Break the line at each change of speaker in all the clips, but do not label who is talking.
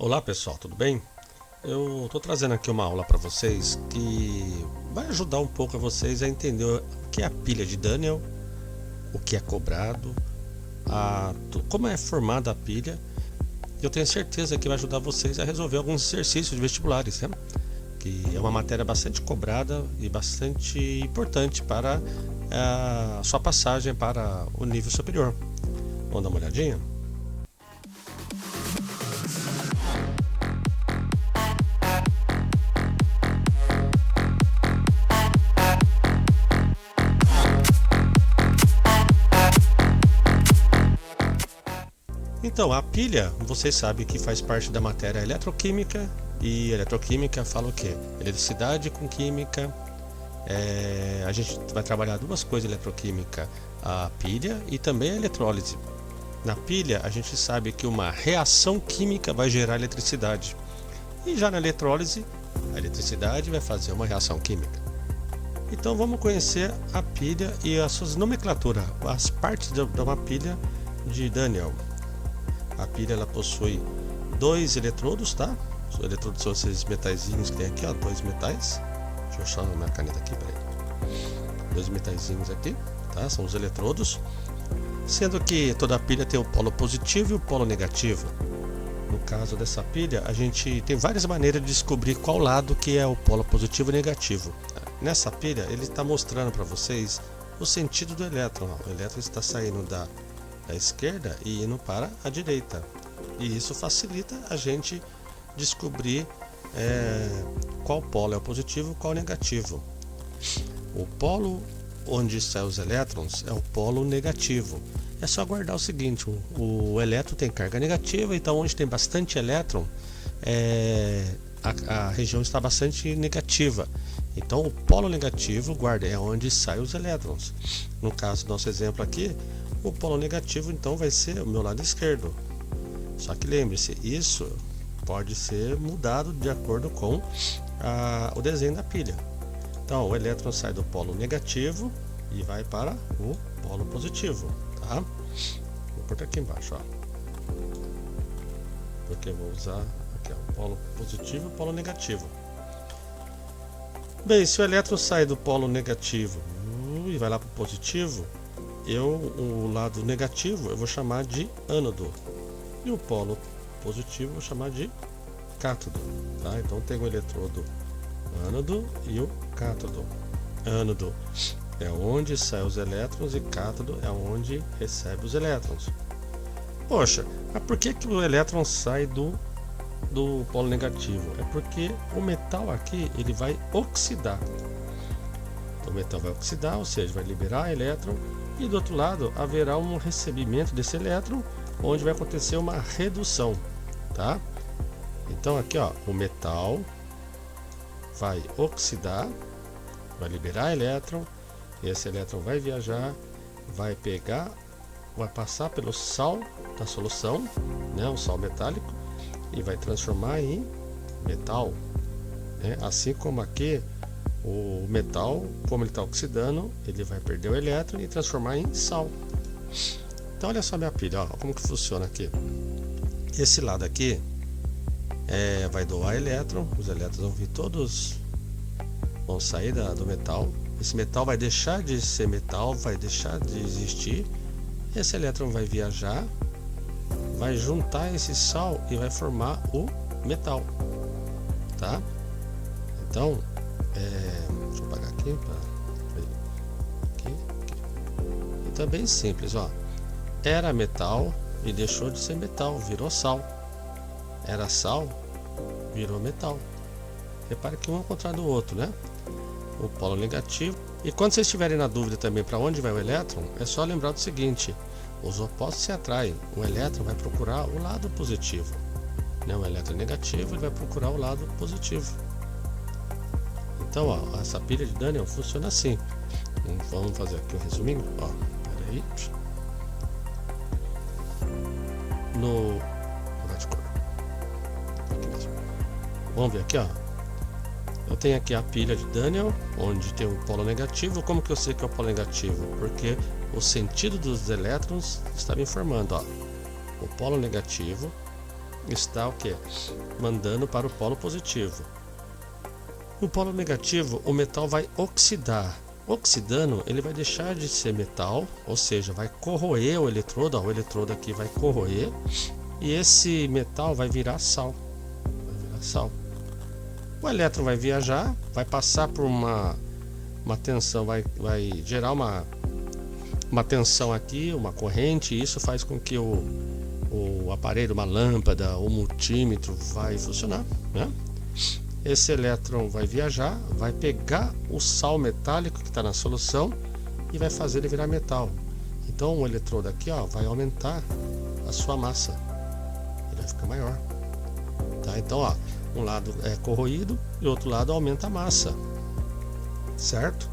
Olá pessoal, tudo bem? Eu estou trazendo aqui uma aula para vocês que vai ajudar um pouco a vocês a entender o que é a pilha de Daniel, o que é cobrado, como é formada a pilha. Eu tenho certeza que vai ajudar vocês a resolver alguns exercícios de vestibulares, né? Que é uma matéria bastante cobrada e bastante importante para a sua passagem para o nível superior. Vamos dar uma olhadinha? Então, a pilha, vocês sabem que faz parte da matéria eletroquímica, e eletroquímica fala o quê? Eletricidade com química. A gente vai trabalhar duas coisas em eletroquímica, a pilha e também a eletrólise. Na pilha, a gente sabe que uma reação química vai gerar eletricidade, e já na eletrólise, a eletricidade vai fazer uma reação química. Então vamos conhecer a pilha e as suas nomenclaturas, as partes de uma pilha de Daniel. A pilha ela possui dois eletrodos, tá? Os eletrodos são esses metaizinhos que tem aqui, ó, dois metais. Deixa eu achar a minha caneta aqui, peraí. Dois metaizinhos aqui, tá? São os eletrodos. Sendo que toda pilha tem o polo positivo e o polo negativo. No caso dessa pilha, a gente tem várias maneiras de descobrir qual lado que é o polo positivo e negativo. Nessa pilha, ele está mostrando para vocês o sentido do elétron. O elétron está saindo da esquerda e indo para a direita, e isso facilita a gente descobrir qual polo é o positivo e qual é o negativo. O polo onde saem os elétrons é o polo negativo. É só guardar o seguinte: o elétron tem carga negativa, então onde tem bastante elétron a região está bastante negativa. Então o polo negativo, guarda, é onde saem os elétrons. No caso do nosso exemplo aqui, o polo negativo então vai ser o meu lado esquerdo. Só que lembre-se, isso pode ser mudado de acordo com o desenho da pilha. Então o elétron sai do polo negativo e vai para o polo positivo, tá? Vou pôr aqui embaixo, ó, porque eu vou usar aqui, ó, o polo positivo e o polo negativo. Bem, se o elétron sai do polo negativo e vai lá para o positivo, o lado negativo eu vou chamar de ânodo, e o polo positivo eu vou chamar de cátodo, tá? Então tem o eletrodo ânodo e o cátodo. Ânodo é onde saem os elétrons e cátodo é onde recebe os elétrons. Poxa, mas por que o elétron sai do polo negativo? É porque o metal aqui ele vai oxidar. O metal vai oxidar, ou seja, vai liberar elétron, e do outro lado haverá um recebimento desse elétron, onde vai acontecer uma redução, tá? Então aqui, ó, o metal vai oxidar, vai liberar elétron, esse elétron vai viajar, vai passar pelo sal da solução, né, o sal metálico, e vai transformar em metal, né? Assim como aqui o metal, como ele está oxidando, ele vai perder o elétron e transformar em sal. Então olha só minha pilha, ó, como que funciona aqui. Esse lado aqui vai doar elétron, os elétrons vão vir todos, vão sair do metal. Esse metal vai deixar de ser metal, vai deixar de existir. Esse elétron vai viajar, vai juntar esse sal e vai formar o metal, tá? Então deixa eu apagar aqui, aqui. Então é bem simples, ó. Era metal e deixou de ser metal, virou sal. Era sal, virou metal. Repare que um é o contrário do outro, né? O polo negativo. E quando vocês estiverem na dúvida também para onde vai o elétron, é só lembrar do seguinte: os opostos se atraem. O elétron vai procurar o lado positivo, né? O elétron negativo ele vai procurar o lado positivo. Então, ó, essa pilha de Daniel funciona assim. Vamos fazer aqui um resuminho. Ó, peraí. Vou mudar de cor. Aqui mesmo. Vamos ver aqui, ó. Eu tenho aqui a pilha de Daniel, onde tem o polo negativo. Como que eu sei que é o polo negativo? Porque o sentido dos elétrons está me informando, ó. O polo negativo está o que? Mandando para o polo positivo. No polo negativo, o metal vai oxidar. Oxidando, ele vai deixar de ser metal, ou seja, vai corroer o eletrodo. Ó, o eletrodo aqui vai corroer e esse metal vai virar sal. O elétron vai viajar, vai passar por uma tensão, vai gerar uma tensão aqui, uma corrente, e isso faz com que o aparelho, uma lâmpada, o multímetro vai funcionar, né? Esse elétron vai viajar, vai pegar o sal metálico que está na solução e vai fazer ele virar metal. Então o eletrodo aqui, ó, vai aumentar a sua massa, ele vai ficar maior, tá? Então, ó, um lado é corroído e o outro lado aumenta a massa, certo?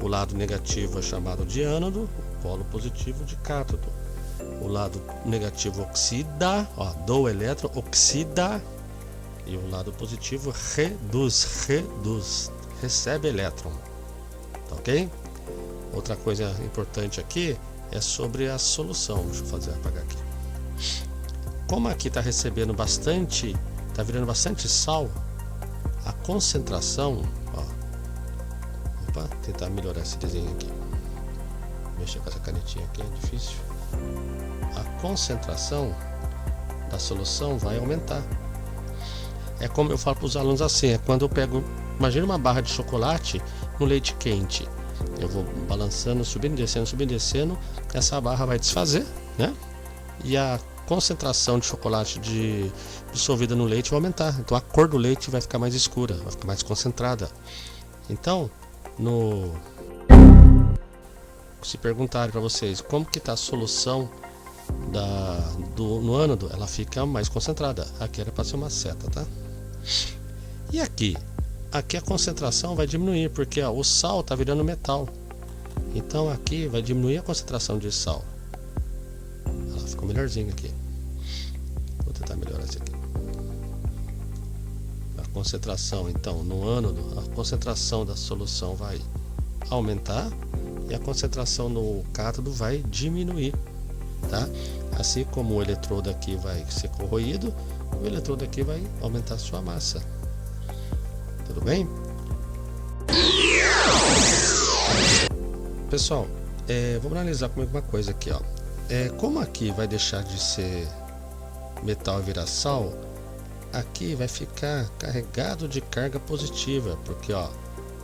O lado negativo é chamado de ânodo, o polo positivo de cátodo. O lado negativo oxida, ó, do elétron oxida, e o lado positivo reduz, recebe elétron, tá ok? Outra coisa importante aqui é sobre a solução. Deixa eu apagar aqui. Como aqui está recebendo bastante, está virando bastante sal, a concentração, ó, opa, tentar melhorar esse desenho aqui, mexer com essa canetinha aqui é difícil. A concentração da solução vai aumentar. É como eu falo para os alunos assim, é quando eu pego, imagina uma barra de chocolate no leite quente, eu vou balançando, subindo e descendo, essa barra vai desfazer, né? E a concentração de chocolate dissolvida no leite vai aumentar, então a cor do leite vai ficar mais escura, vai ficar mais concentrada. Então, se perguntarem para vocês como que está a solução no ânodo, ela fica mais concentrada. Aqui era para ser uma seta, tá? E aqui a concentração vai diminuir, porque ó, o sal está virando metal. Então aqui vai diminuir a concentração de sal. Ela ficou melhorzinho aqui. Vou tentar melhorar isso aqui. A concentração, então, no ânodo, a concentração da solução vai aumentar e a concentração no cátodo vai diminuir, tá? Assim como o eletrodo aqui vai ser corroído, o eletrodo aqui vai aumentar a sua massa. Tudo bem? Pessoal, vamos analisar comigo uma coisa aqui, ó. Como aqui vai deixar de ser metal e virar sal, aqui vai ficar carregado de carga positiva, porque ó,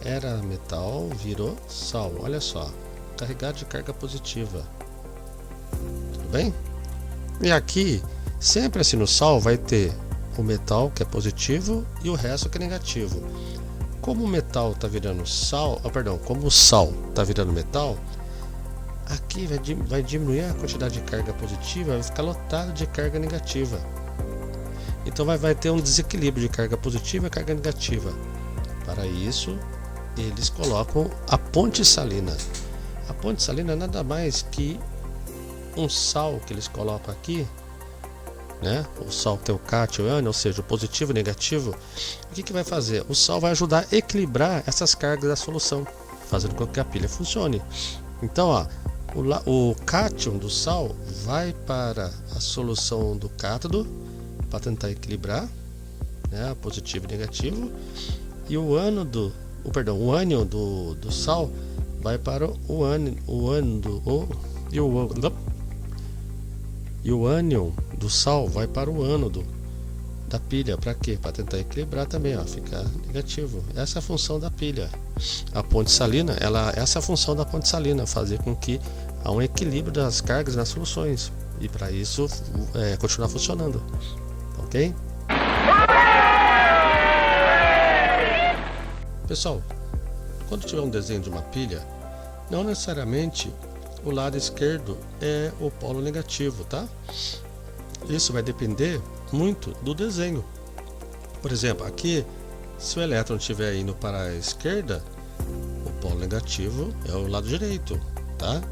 era metal, virou sal. Olha só, carregado de carga positiva. Tudo bem? E aqui, sempre assim no sal, vai ter o metal que é positivo e o resto que é negativo. Como o metal está virando sal, como o sal está virando metal, aqui vai diminuir a quantidade de carga positiva, vai ficar lotado de carga negativa. Então vai ter um desequilíbrio de carga positiva e carga negativa. Para isso, eles colocam a ponte salina. A ponte salina é nada mais que um sal que eles colocam aqui, né? O sal tem o cátion e o ânion, ou seja, o positivo e o negativo. O que vai fazer? O sal vai ajudar a equilibrar essas cargas da solução, fazendo com que a pilha funcione. Então, ó, o cátion do sal vai para a solução do cátodo para tentar equilibrar, né, positivo e negativo, e o ânion do sal vai para o ânion do sal vai para o ânodo da pilha. Para quê? Para tentar equilibrar também, ó, ficar negativo. Essa é a função da pilha. A ponte salina, essa é a função da ponte salina, fazer com que há um equilíbrio das cargas nas soluções, e para isso continuar funcionando, ok? Pessoal, quando tiver um desenho de uma pilha, não necessariamente o lado esquerdo é o polo negativo, tá? Isso vai depender muito do desenho. Por exemplo, aqui, se o elétron estiver indo para a esquerda, o polo negativo é o lado direito, tá?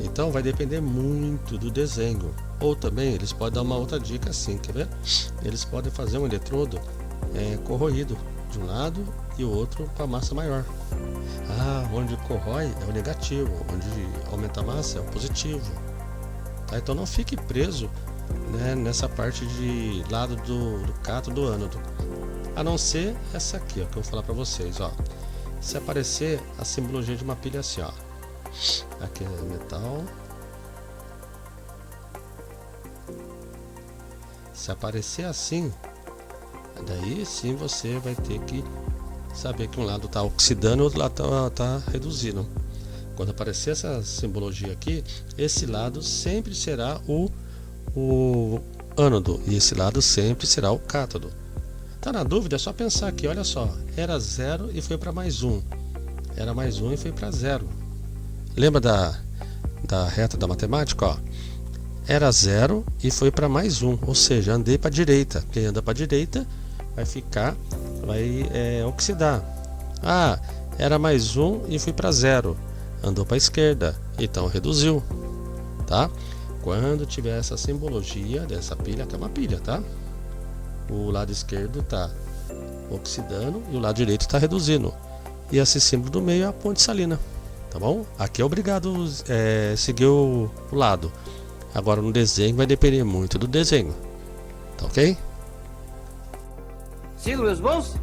Então vai depender muito do desenho. Ou também eles podem dar uma outra dica assim, quer ver? Eles podem fazer um eletrodo corroído de um lado e o outro com a massa maior. Onde corrói é o negativo, onde aumenta a massa é o positivo, tá? Então não fique preso né, nessa parte de lado do cátodo do ânodo. A não ser essa aqui, ó, que eu vou falar para vocês, ó. Se aparecer a simbologia de uma pilha assim, ó. Aqui é metal. Se aparecer assim, daí sim você vai ter que saber que um lado está oxidando e o outro lado tá reduzindo. Quando aparecer essa simbologia aqui, esse lado sempre será o ânodo e esse lado sempre será o cátodo. Tá na dúvida? É só pensar aqui, olha só, era 0 e foi para mais 1, era mais 1 e foi para 0. Lembra da reta da matemática? Ó, era 0 e foi para mais 1, ou seja, andei para a direita. Quem anda para a direita vai oxidar. Ah, era mais 1 e fui para 0, andou para a esquerda, então reduziu, tá? Quando tiver essa simbologia dessa pilha, que é uma pilha, tá? O lado esquerdo está oxidando e o lado direito está reduzindo. E esse símbolo do meio é a ponte salina, tá bom? Aqui é obrigado seguir o lado. Agora no desenho vai depender muito do desenho, tá ok?
Sigo meus bons?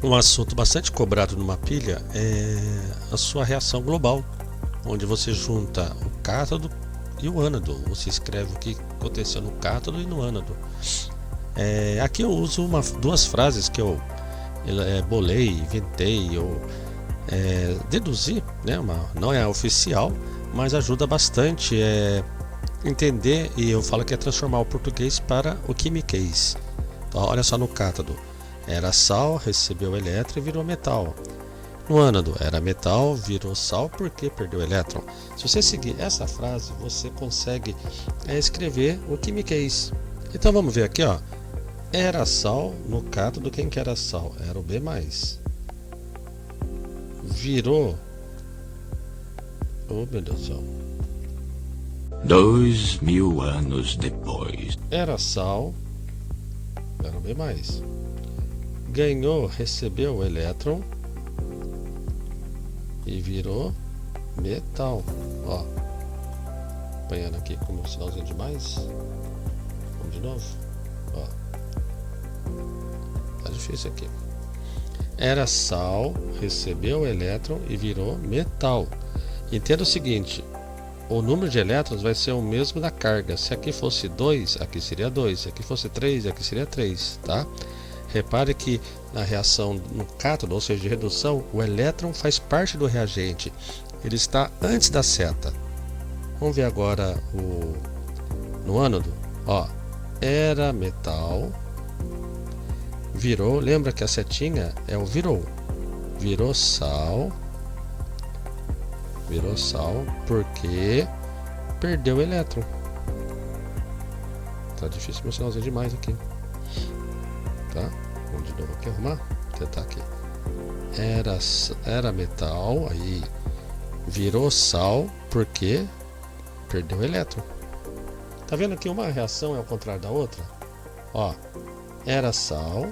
Um assunto bastante cobrado numa pilha é a sua reação global, onde você junta o cátodo e o ânodo. Você escreve o que aconteceu no cátodo e no ânodo. Aqui eu uso duas frases que eu bolei, inventei ou deduzi, né? Não é oficial, mas ajuda bastante entender, e eu falo que é transformar o português para o quimiquês. Então, olha só no cátodo, era sal, recebeu elétron e virou metal. No ânodo, era metal, virou sal porque perdeu elétron. Se você seguir essa frase, você consegue escrever o quimiquês. Então vamos ver aqui, ó. Era sal no cátodo, quem que era sal? Era o B+. Virou, oh meu Deus do céu,
2000 anos depois.
era sal, era o B+. Ganhou, recebeu o elétron e virou metal. Ó, apanhando aqui com o sinalzinho de mais. Vamos de novo. Ó, tá difícil aqui. Era sal, recebeu o elétron e virou metal. Entenda o seguinte: o número de elétrons vai ser o mesmo da carga. Se aqui fosse 2, aqui seria 2. Se aqui fosse 3, aqui seria 3, tá? Repare que na reação no cátodo, ou seja, de redução, o elétron faz parte do reagente. Ele está antes da seta. Vamos ver agora no ânodo. Ó, era metal, virou, lembra que a setinha é o virou. Virou sal porque perdeu o elétron. Tá difícil meu sinalzinho demais aqui. Tá? Vamos de novo aqui arrumar. Vou tentar aqui. Era metal, aí virou sal porque perdeu o elétron. Tá vendo que uma reação é ao contrário da outra? Ó, era sal,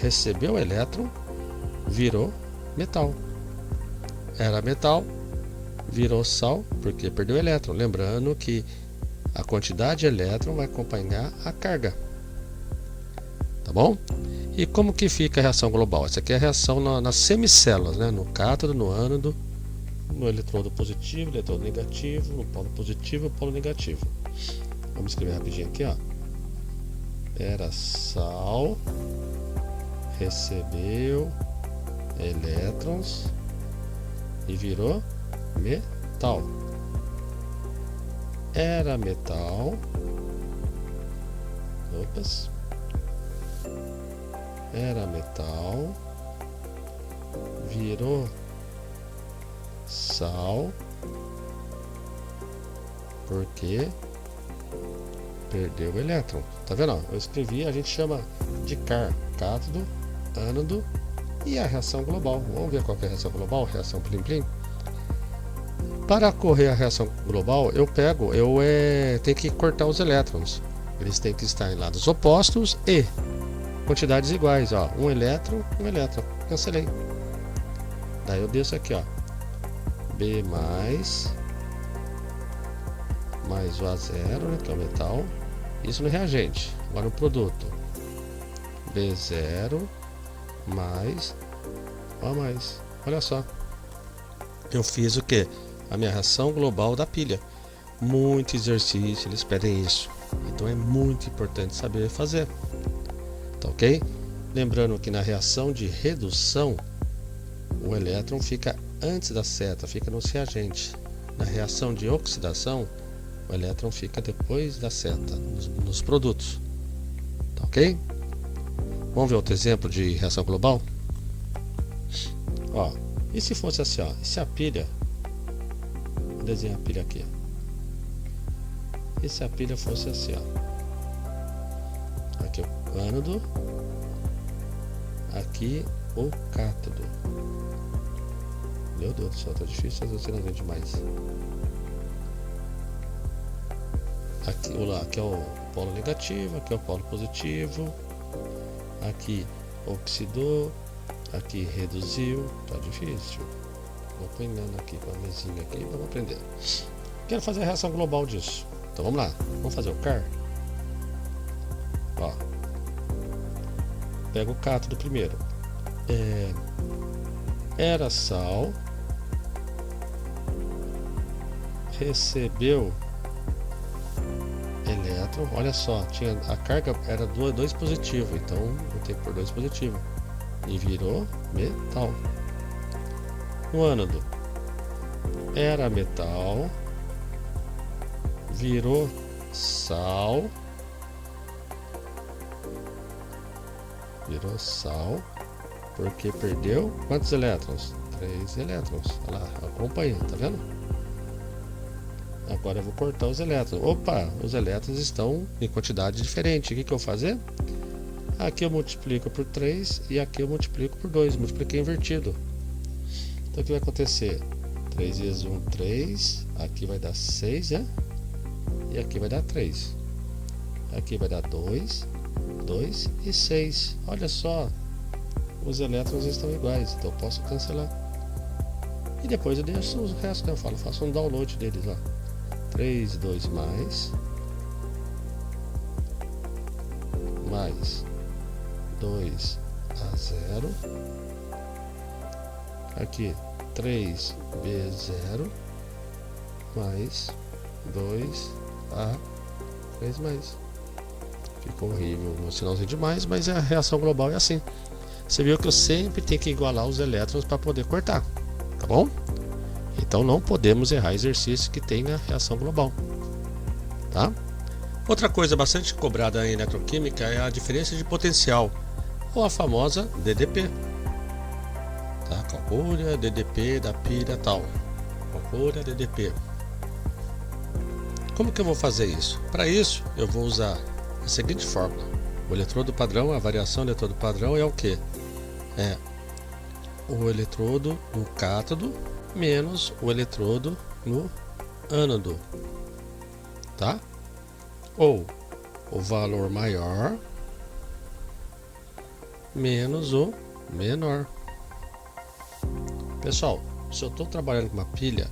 recebeu o elétron, virou metal. Era metal, virou sal porque perdeu o elétron. Lembrando que a quantidade de elétron vai acompanhar a carga. Tá bom? E como que fica a reação global? Essa aqui é a reação nas semicélulas, né? No cátodo, no ânodo, no eletrodo positivo, eletrodo negativo, no polo positivo e polo negativo. Vamos escrever rapidinho aqui, ó. Era sal, recebeu elétrons e virou metal. Era metal. Opas. Era metal, virou sal porque perdeu o elétron. Tá vendo? Eu escrevi, a gente chama de cátodo, ânodo e a reação global. Vamos ver qual que é a reação global, reação plim-plim. Para ocorrer a reação global, eu tenho que cortar os elétrons. Eles têm que estar em lados opostos e quantidades iguais, ó, um elétron, cancelei. Daí eu desço aqui, ó, B+, mais o A0, né, que é o metal. Isso no reagente. Agora no produto. B0 mais O a mais. Olha só. Eu fiz o que? A minha reação global da pilha. Muito exercício, eles pedem isso. Então é muito importante saber fazer. Tá ok? Lembrando que na reação de redução, o elétron fica antes da seta, fica no reagente. Na reação de oxidação, o elétron fica depois da seta, nos produtos. Tá ok? Vamos ver outro exemplo de reação global? Ó, e se fosse assim, ó, e se a pilha, vou desenhar a pilha aqui. E se a pilha fosse assim, ó. Aqui o ânodo, aqui o cátodo. Meu Deus do céu, tá difícil fazer o demais. Aqui é o polo negativo, aqui é o polo positivo. Aqui oxidou, aqui reduziu, tá difícil. Vou apanhando aqui com a mesinha aqui, vamos aprender. Quero fazer a reação global disso. Então vamos lá, vamos fazer o CAR. Ó, pega o cátodo primeiro. Era sal, recebeu elétron, olha só, tinha a carga era 2 positivo, então eu tenho que pôr 2 positivo e virou metal. O ânodo era metal, virou sal, porque perdeu quantos elétrons? 3 elétrons. Olha lá, acompanha, tá vendo? Agora eu vou cortar os elétrons. Opa, os elétrons estão em quantidade diferente. O que eu vou fazer? Aqui eu multiplico por 3 e aqui eu multiplico por 2. Multipliquei invertido. Então o que vai acontecer? 3 vezes 1, 3. Aqui vai dar 6, né? E aqui vai dar 3. Aqui vai dar 2, 2 e 6. Olha só. Os elétrons estão iguais, então eu posso cancelar. E depois eu deixo os restos, né? Eu faço um download deles, ó. 3, 2 mais 2 a 0. Aqui 3 B0 mais 2 a 3 mais. Ficou horrível o sinalzinho de mais, mas a reação global é assim. Você viu que eu sempre tenho que igualar os elétrons para poder cortar, tá bom? Então não podemos errar exercício que tenha reação global, tá? Outra coisa bastante cobrada em eletroquímica é a diferença de potencial, ou a famosa DDP, tá? Calcule a DDP da pilha tal, calcule a DDP. Como que eu vou fazer isso? Para isso eu vou usar a seguinte fórmula: o eletrodo padrão, a variação do eletrodo padrão é o que? É o eletrodo no cátodo menos o eletrodo no ânodo, tá? Ou o valor maior menos o menor. Pessoal, se eu estou trabalhando com uma pilha,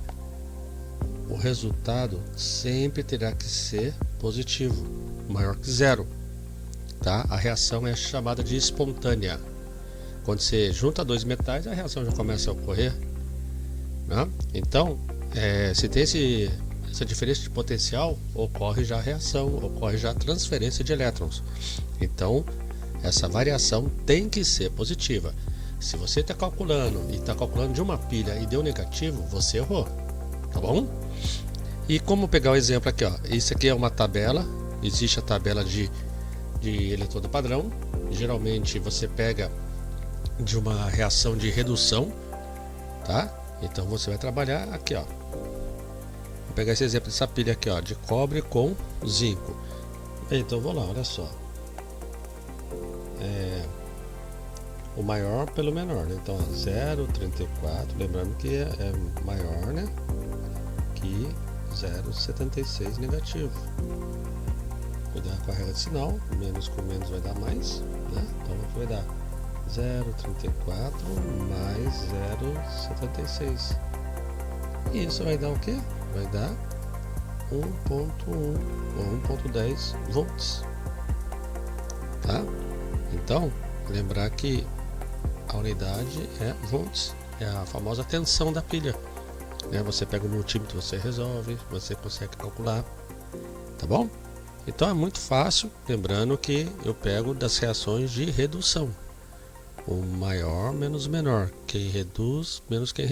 o resultado sempre terá que ser positivo, maior que zero, tá? A reação é chamada de espontânea. Quando você junta dois metais, a reação já começa a ocorrer, né? Então, se tem essa diferença de potencial, ocorre já a reação, ocorre já a transferência de elétrons. Então, essa variação tem que ser positiva. Se você está calculando e está calculando de uma pilha e deu negativo, você errou, tá bom? E como pegar o exemplo aqui, ó? Isso aqui é uma tabela, existe a tabela de eletrodo padrão. Geralmente você pega de uma reação de redução, tá? Então você vai trabalhar aqui, ó. Vou pegar esse exemplo dessa pilha aqui, ó, de cobre com zinco. Então vou lá, olha só. O maior pelo menor, né? Então 0,34, lembrando que é maior, né? Que 0,76 negativo. Cuidar com a regra de sinal, menos com menos vai dar mais, né? Então vai dar 0,34 mais 0,76. E isso vai dar o que? Vai dar 1.1 ou 1.10 volts, tá? Então, lembrar que a unidade é volts, é a famosa tensão da pilha, né? Você pega o multímetro, você resolve, você consegue calcular, tá bom? Então é muito fácil, lembrando que eu pego das reações de redução, o maior menos o menor, quem reduz menos quem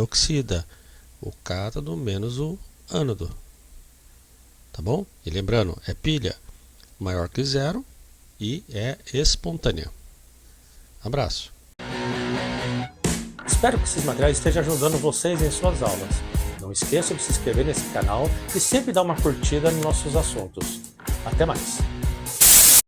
oxida, o cátodo menos o ânodo, tá bom? E lembrando, é pilha maior que zero e é espontânea. Abraço.
Espero que esses materiais estejam ajudando vocês em suas aulas. Não esqueça de se inscrever nesse canal e sempre dar uma curtida nos nossos assuntos. Até mais!